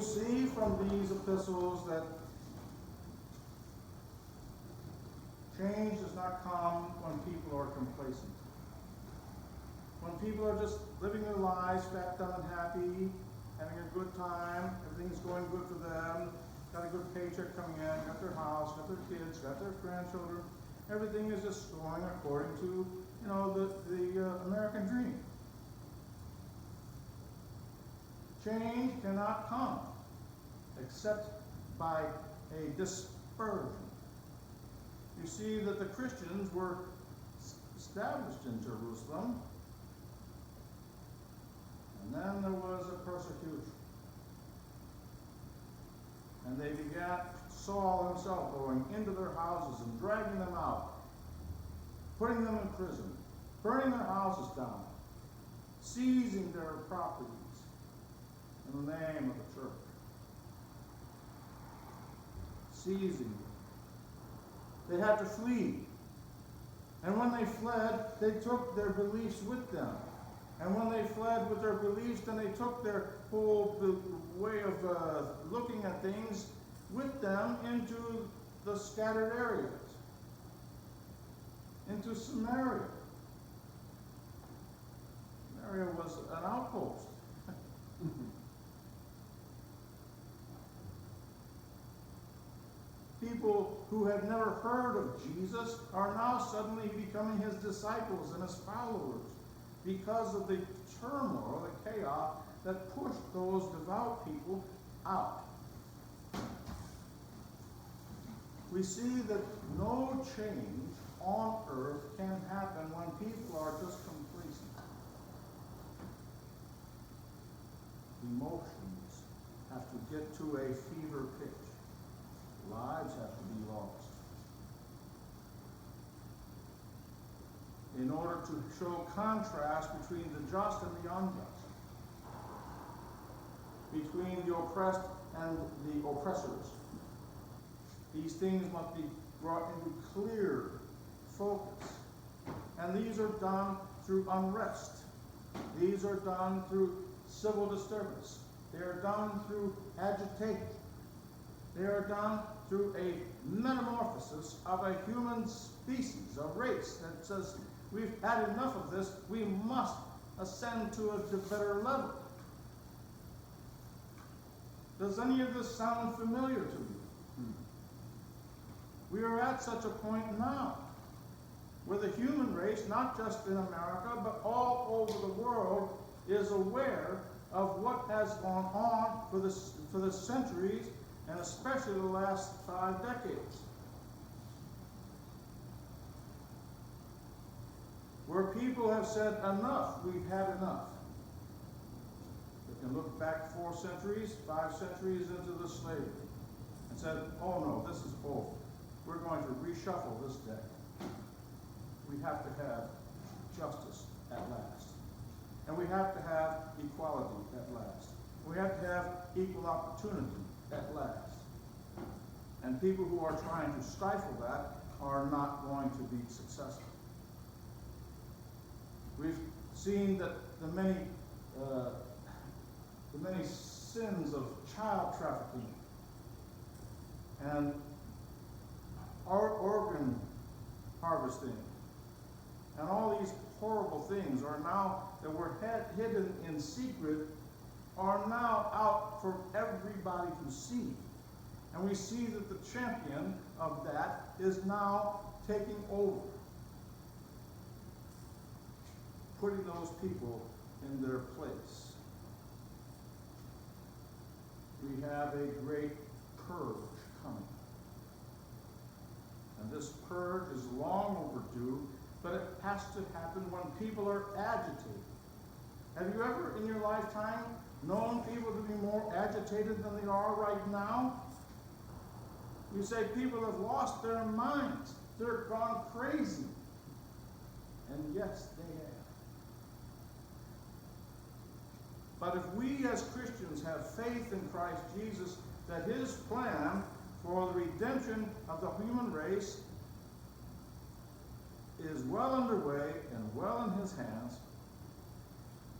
you see from these epistles that change does not come when people are complacent. When people are just living their lives, fat, dumb, and happy, having a good time, everything's going good for them, got a good paycheck coming in, got their house, got their kids, got their grandchildren, everything is just going according to, the American dream. Change cannot come except by a dispersion. You see that the Christians were established in Jerusalem, and then there was a persecution. And they began, Saul himself, going into their houses and dragging them out, putting them in prison, burning their houses down, seizing their properties in the name of the church. Seizing them. They had to flee. And when they fled, they took their beliefs with them. And when they fled with their beliefs, then they took their whole way of looking at things with them into the scattered areas, into Samaria. Samaria was an outpost. People who had never heard of Jesus are now suddenly becoming his disciples and his followers because of the turmoil, the chaos that pushed those devout people out. We see that no change on earth can happen when people are just complacent. Emotions have to get to a fever pitch. Lives have to be lost. In order to show contrast between the just and the unjust, between the oppressed and the oppressors. These things must be brought into clear focus. And these are done through unrest. These are done through civil disturbance. They are done through agitation. They are done through a metamorphosis of a human species, a race that says, we've had enough of this, we must ascend to a better level. Does any of this sound familiar to you? We are at such a point now, where the human race, not just in America, but all over the world, is aware of what has gone on for the centuries, and especially the last 5 decades. Where people have said, enough, we've had enough. You can look back 4 centuries, 5 centuries into the slavery, and said, oh no, this is over. We're going to reshuffle this deck. We have to have justice at last. And we have to have equality at last. We have to have equal opportunity at last. And people who are trying to stifle that are not going to be successful. We've seen that the many sins of child trafficking and organ harvesting and all these horrible things are now, that were hidden in secret, are now out for everybody to see. And we see that the champion of that is now taking over, putting those people in their place. We have a great purge coming. And this purge is long overdue, but it has to happen when people are agitated. Have you ever in your lifetime known people to be more agitated than they are right now? You say people have lost their minds. They're gone crazy. And yes, they have. But if we as Christians have faith in Christ Jesus, that his plan for the redemption of the human race is well underway and well in his hands,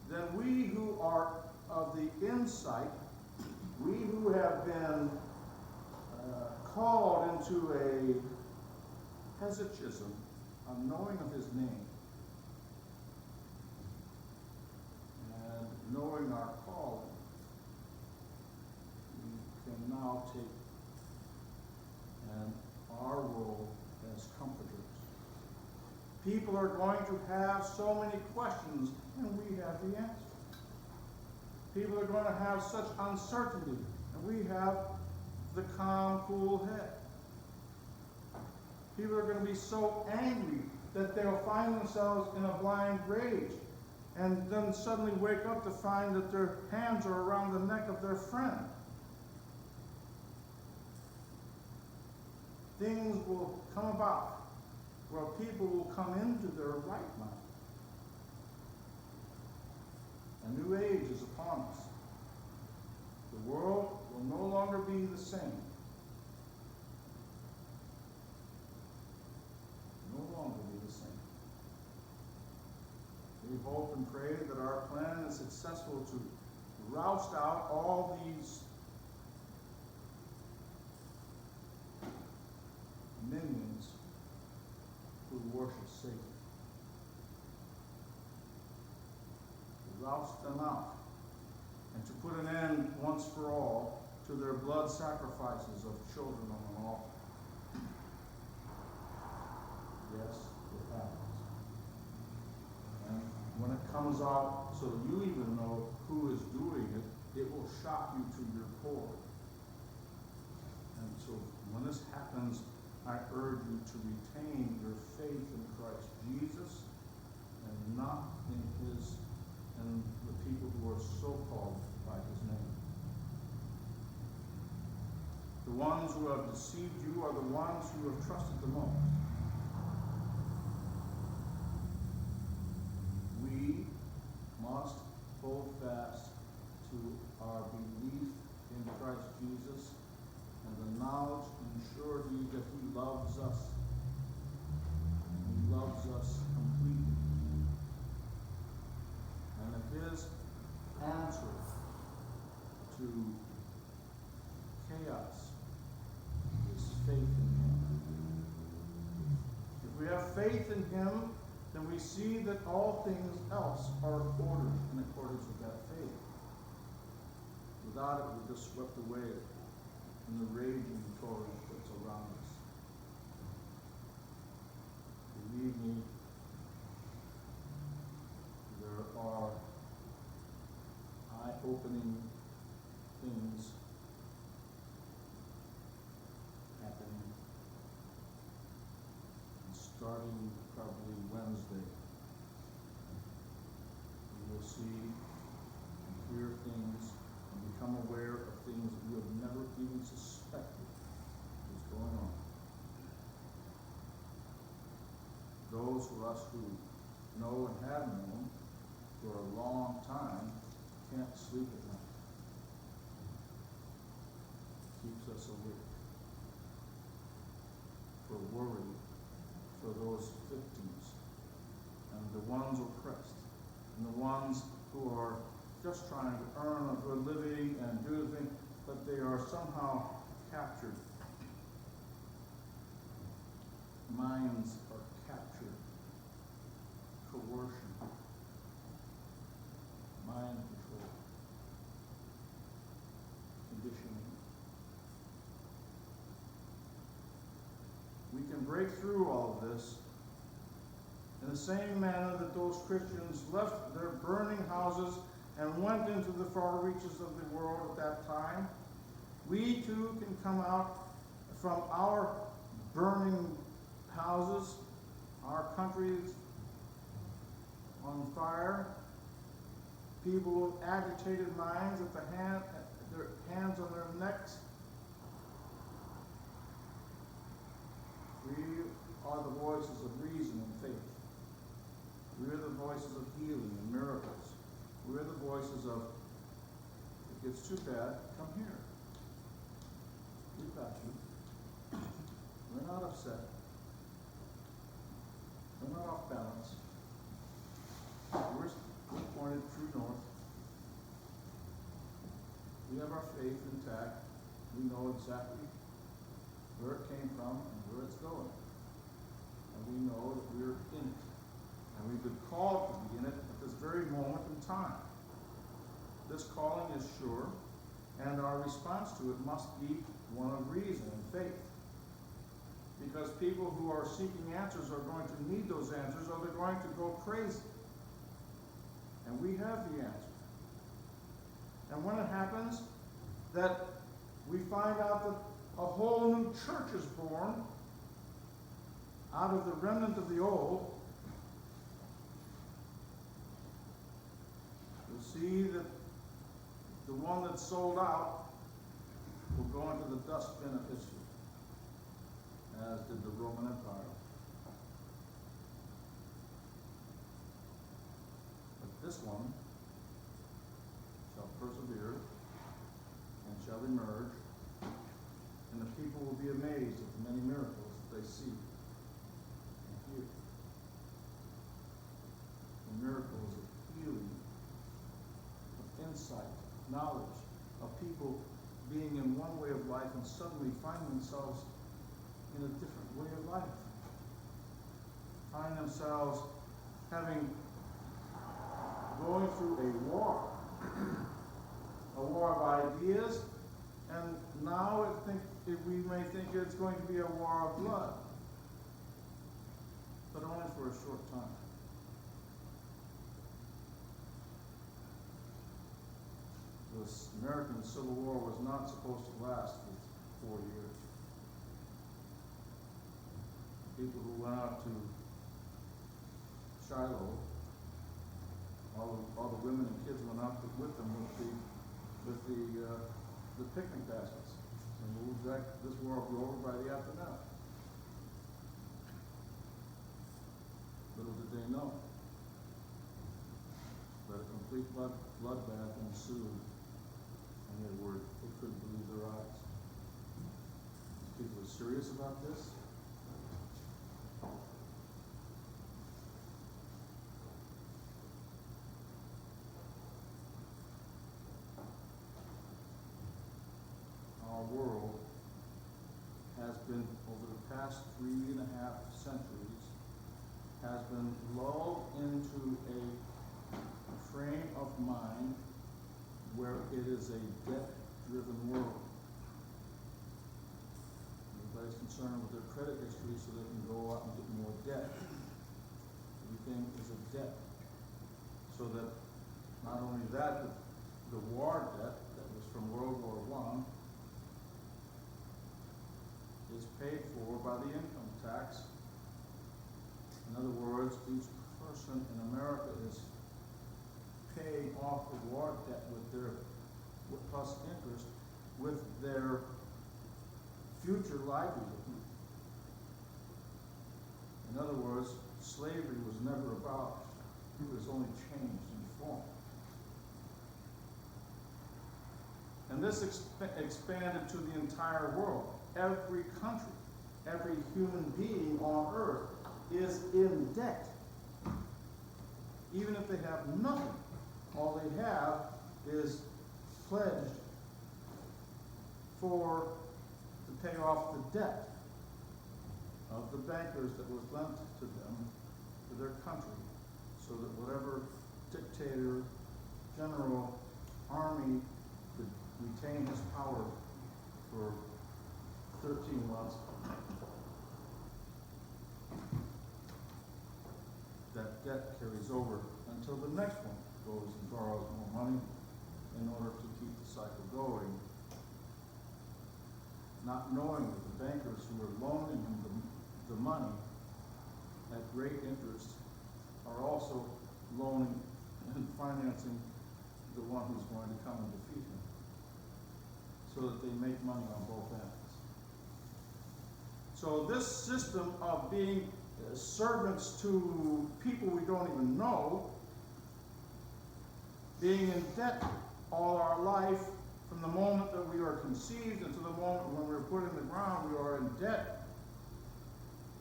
then we who are of the insight We who have been called into a hesychism of knowing of his name and knowing our calling, we can now take and our role as comforters. People are going to have so many questions, and we have the answer. People are going to have such uncertainty, and we have the calm, cool head. People are going to be so angry that they'll find themselves in a blind rage, and then suddenly wake up to find that their hands are around the neck of their friend. Things will come about where people will come into their right mind. A new age is upon us. The world will no longer be the same. No longer be the same. We hope and pray that our plan is successful to roust out all these minions who worship Satan. To roust them out and to put an end once for all to their blood sacrifices of children on an altar. Yes, it happens. And when it comes out so you even know who is doing it, it will shock you to your core. And so when this happens, I urge you to retain your faith in Christ Jesus and not in the people who are so called by his name. The ones who have deceived you are the ones who have trusted the most. We must hold fast to our belief in Christ Jesus and the knowledge and surety that he loves us. He loves us completely. And that his answer to chaos is faith in him. If we have faith in him, then we see that all things else are ordered in accordance with that faith. Without it, we're just swept away in the raging torrent that's around us. Believe me, there are eye-opening things happening. And starting probably Wednesday, you will see and hear things and become aware of things that you have never even suspected is going on. Those of us who know and have known for a long time can't sleep at night. Keeps us awake. For worry for those victims and the ones oppressed and the ones who are just trying to earn a good living and do the thing, but they are somehow captured. Minds are captured. Coercion. Mind control. Conditioning. We can break through all of this in the same manner that those Christians left their burning houses and went into the far reaches of the world at that time. We too can come out from our burning houses, our countries on fire, people with agitated minds at their hands on their necks. We are the voices of reason and faith. We are the voices of healing and miracles. We are the voices of, if it gets too bad, come here. We've got you. We're not upset. We're not off balance. We're pointed true north. We have our faith intact. We know exactly where it came from and where it's going. And we know that we're in it. And we've been called to be in it at this very moment in time. This calling is sure, and our response to it must be one of reason and faith. Because people who are seeking answers are going to need those answers, or they're going to go crazy. And we have the answer. And when it happens that we find out that a whole new church is born out of the remnant of the old, you'll see that the one that's sold out will go into the dustbin of history, as did the Roman Empire. But this one shall persevere and shall emerge, and the people will be amazed at the many miracles that they see and hear. The miracles of healing, of insight, knowledge, of people being in one way of life and suddenly find themselves in a different way of life. Find themselves going through a war of ideas, and now we may think it's going to be a war of blood, but only for a short time. This American Civil War was not supposed to last for 4 years. People who went out to Shiloh, all the women and kids went out with them with the picnic baskets. And this war will be over by the afternoon. Little did they know that a complete bloodbath ensued, and they couldn't believe their eyes. People are serious about this. Our world has been, over the past 3.5 centuries, has been lulled into a frame of mind where it is a debt-driven world. Everybody's concerned with their credit history so they can go out and get more debt. Everything is a debt. So that not only that, but the war debt that was from World War I is paid for by the income tax. In other words, each person in America is paying off the war debt plus interest with their future livelihood. In other words, slavery was never abolished. It was only changed in form. And this expanded to the entire world. Every country, every human being on earth is in debt. Even if they have nothing, all they have is pledged to pay off the debt of the bankers that was lent to them, to their country, so that whatever dictator, general, army could retain his power for 13 months, that debt carries over until the next one goes and borrows more money in order to keep the cycle going, not knowing that the bankers who are loaning him the money at great interest are also loaning and financing the one who's going to come and defeat him, so that they make money on both ends. So this system of being servants to people we don't even know, being in debt all our life, from the moment that we are conceived until the moment when we're put in the ground, we are in debt.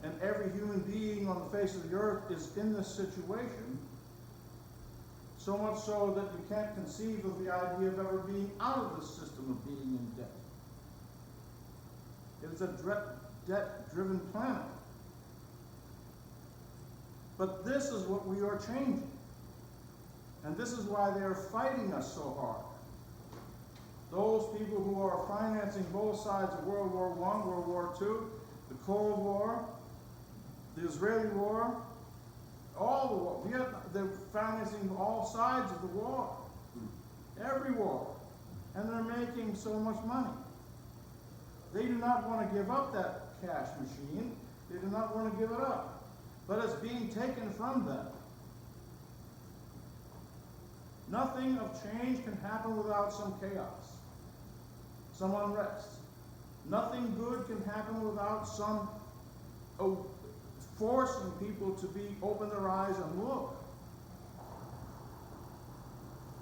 And every human being on the face of the earth is in this situation. So much so that you can't conceive of the idea of ever being out of this system of being in debt. It is a debt-driven planet. But this is what we are changing. And this is why they are fighting us so hard. Those people who are financing both sides of World War I, World War II, the Cold War, the Israeli war, all the war, Vietnam, they're financing all sides of the war, every war, and they're making so much money. They do not want to give up that cash machine. They do not want to give it up, but it's being taken from them. Nothing of change can happen without some chaos, some unrest. Nothing good can happen without some forcing people to open their eyes and look.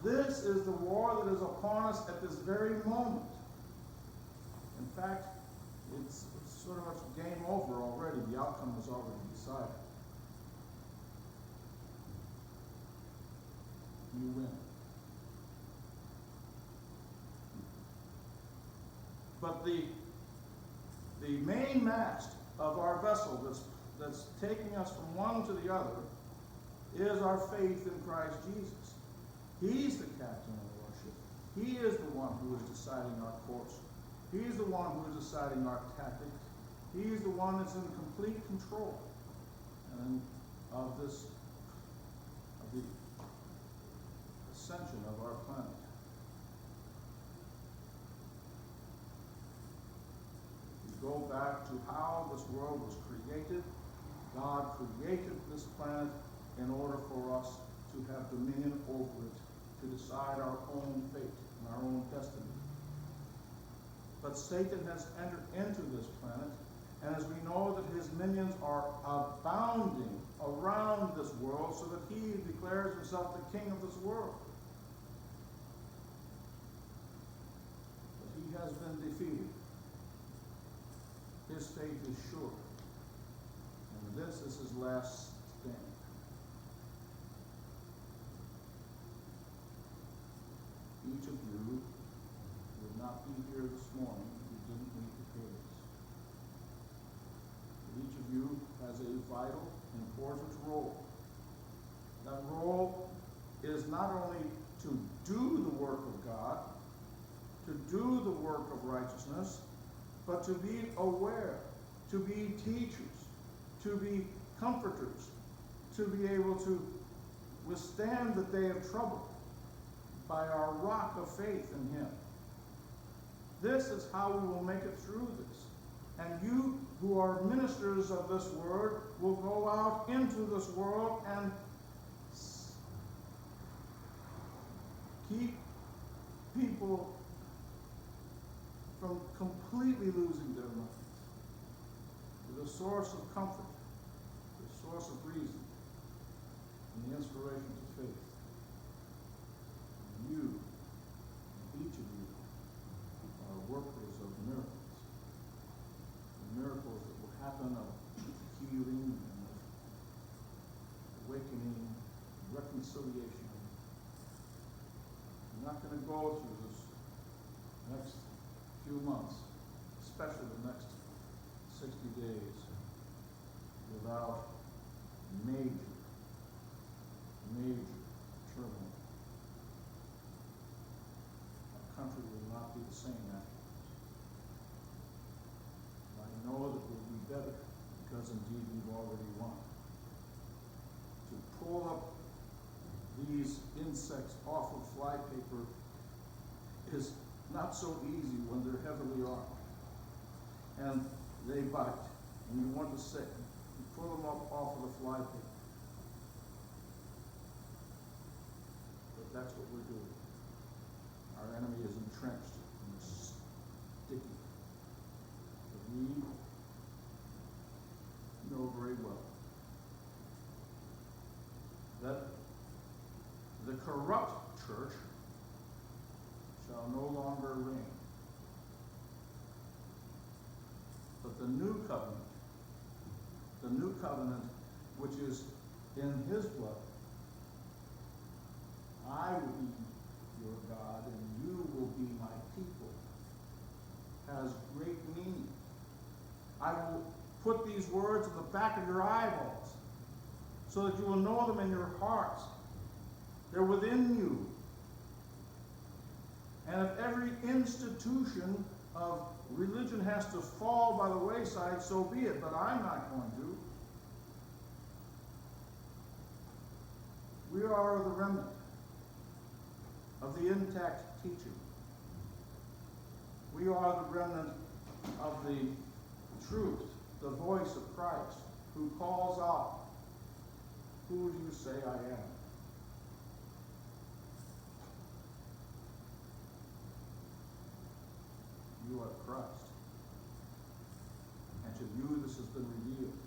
This is the war that is upon us at this very moment. In fact, it's sort of much game over already. The outcome is already decided. You win. But the main mast of our vessel that's taking us from one to the other is our faith in Christ Jesus. He's the captain of our ship. He is the one who is deciding our course. He's the one who is deciding our tactics. He's the one that's in complete control of the ascension of our planet. If you go back to how this world was created, God created this planet in order for us to have dominion over it, to decide our own fate and our own destiny. But Satan has entered into this planet, and as we know that his minions are abounding around this world, so that he declares himself the king of this world. But he has been defeated. His fate is sure. And this is his last stand. Each of you would not be here this morning if you didn't meet the pillars. Each of you has a vital, important role. That role is not only to do the work of God, to do the work of righteousness, but to be aware, to be teachers, to be comforters, to be able to withstand the day of trouble by our rock of faith in him. This is how we will make it through this. And you who are ministers of this word will go out into this world and keep people from completely losing their minds. The source of comfort, the source of reason, and the inspiration to faith. And you, each of you, are workers of miracles. The miracles that will happen of healing and of awakening, reconciliation. You're not going to go through this next few months, especially the next 60 days, without major turmoil. Our country will not be the same afterwards. I know that we'll be better because indeed we've already won. To pull up these insects off of flypaper is not so easy when they're heavily armed. And they bite. And you want to say, you pull them up off of the flypaper. But that's what we're doing. Our enemy is entrenched and sticky. But we know very well that the corrupt church shall no longer reign. But the new covenant which is in his blood, I will be your God, and you will be my people, has great meaning. I will put these words at the back of your eyeballs so that you will know them in your hearts. They're within you. And if every institution of religion has to fall by the wayside, so be it, but I'm not going to. We are the remnant of the intact teaching. We are the remnant of the truth, the voice of Christ, who calls out, "Who do you say I am?" You are Christ. And to you this has been revealed.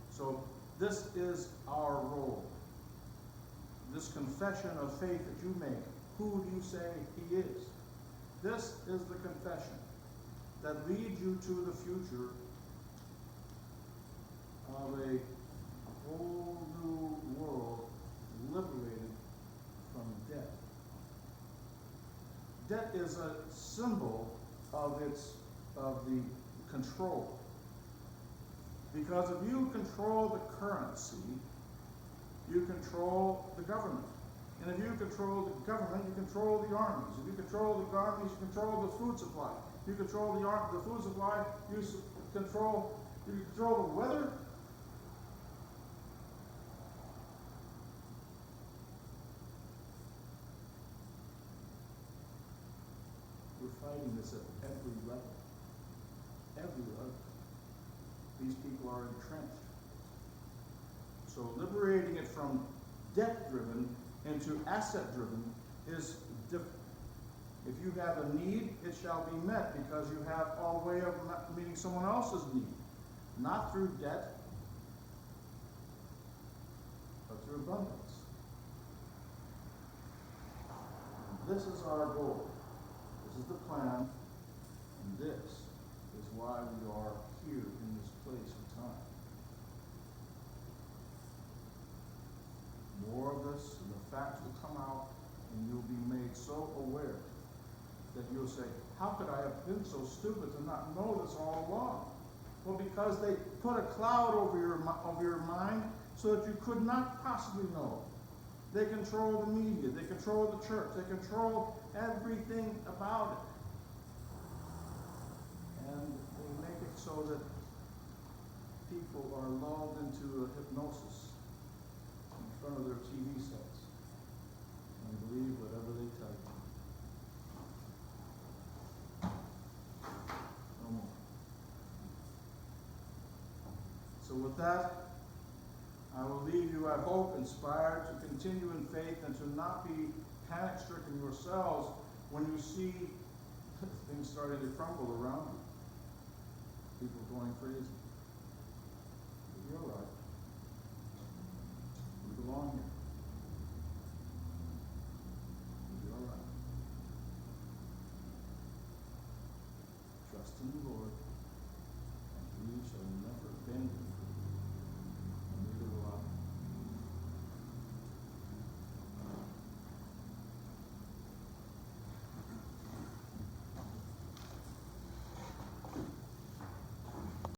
So this is our role. This confession of faith that you make. Who do you say he is? This is the confession that leads you to the future of a whole new world liberated from debt. Debt is a symbol of the control. Because if you control the currency, you control the government. And if you control the government, you control the armies. If you control the armies, you control the food supply. If you control the food supply, you control the weather. We're fighting this at every level. Every level. These people are entrenched. So liberating it from debt-driven into asset-driven is different. If you have a need, it shall be met because you have all way of meeting someone else's need. Not through debt, but through abundance. And this is our goal. This is the plan. And this is why we are here in this place and time. More of this, and the facts will come out, and you'll be made so aware that you'll say, how could I have been so stupid to not know this all along? Well, because they put a cloud over your mind so that you could not possibly know. They control the media, they control the church, they control everything about it. And they make it so that people are lulled into a hypnosis in front of their TV sets and believe whatever they tell you. No more. So with that, I will leave you, I hope, inspired to continue in faith and to not be panic-stricken yourselves when you see things starting to crumble around you. People going crazy.